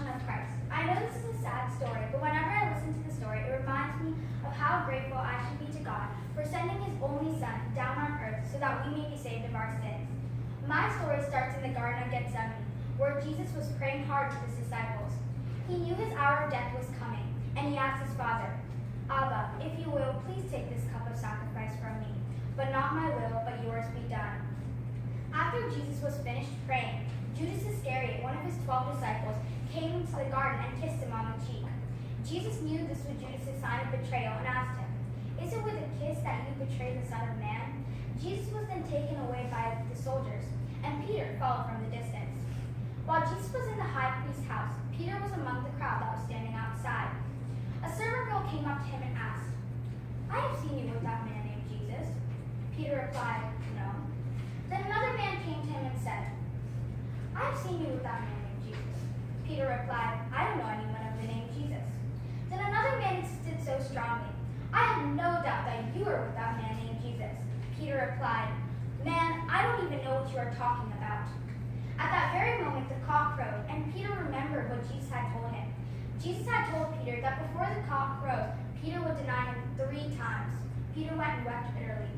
Passion of Christ. I know this is a sad story, but whenever I listen to the story, it reminds me of how grateful I should be to God for sending his only Son down on earth so that we may be saved of our sins. My story starts in the Garden of Gethsemane, where Jesus was praying hard to his disciples. He knew his hour of death was coming, and he asked his Father, Abba, if you will, please take this cup of sacrifice from me, but not my will, but yours be done. After Jesus was finished praying, Judas Iscariot, one of his 12 disciples, came into the garden and kissed him on the cheek. Jesus knew this was Judas' sign of betrayal and asked him, Is it with a kiss that you betrayed the Son of Man? Jesus was then taken away by the soldiers, and Peter followed from the distance. While Jesus was in the high priest's house, Peter was among the crowd that was standing outside. A servant girl came up to him and asked, I have seen you with that man named Jesus. Peter replied, No. Then another man came to him and said, I have seen you with that man named Jesus. Peter replied, I don't know anyone of the name Jesus. Then another man insisted so strongly, I have no doubt that you are with that man named Jesus. Peter replied, Man, I don't even know what you are talking about. At that very moment the cock crowed, and Peter remembered what Jesus had told him. Jesus had told Peter that before the cock crowed, Peter would deny him 3 times. Peter went and wept bitterly.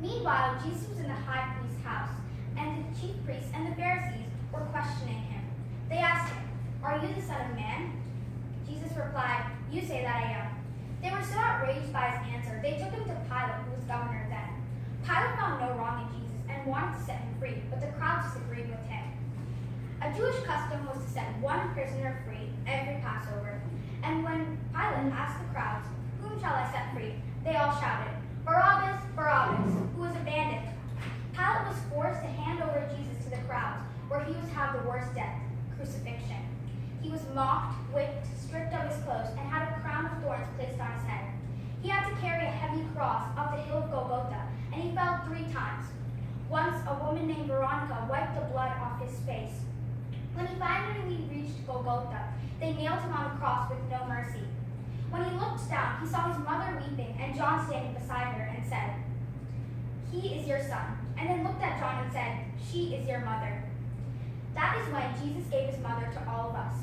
Meanwhile, Jesus was in the high priest's house, and the chief priests and the Pharisees were questioning him. They asked him, Are you the Son of Man? Jesus replied, You say that I am. They were so outraged by his answer, they took him to Pilate, who was governor then. Pilate found no wrong in Jesus and wanted to set him free, but the crowd disagreed with him. A Jewish custom was to set one prisoner free every Passover. And when Pilate asked the crowds, Whom shall I set free? They all shouted, Barabbas, Barabbas, who was a bandit. Pilate was forced to hand over Jesus to the crowds, where he was to have the worst death, crucifixion. He was mocked, whipped, stripped of his clothes, and had a crown of thorns placed on his head. He had to carry a heavy cross up the hill of Golgotha, and he fell 3 times. Once, a woman named Veronica wiped the blood off his face. When he finally reached Golgotha, they nailed him on the cross with no mercy. When he looked down, he saw his mother weeping and John standing beside her and said, He is your son. And then looked at John and said, She is your mother. That is when Jesus gave his mother to all of us.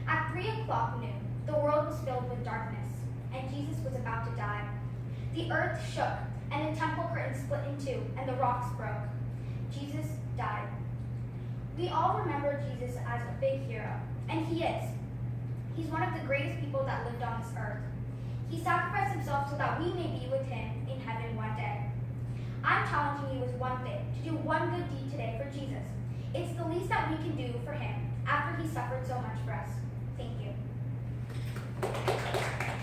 At 3 o'clock noon, the world was filled with darkness, and Jesus was about to die. The earth shook, and the temple curtain split in 2, and the rocks broke. Jesus died. We all remember Jesus as a big hero, and he is. He's one of the greatest people that lived on this earth. He sacrificed himself so that we may be with him in heaven one day. I'm challenging you with one thing, to do one good deed today for Jesus. It's the least that we can do for him after he suffered so much for us. Thank you.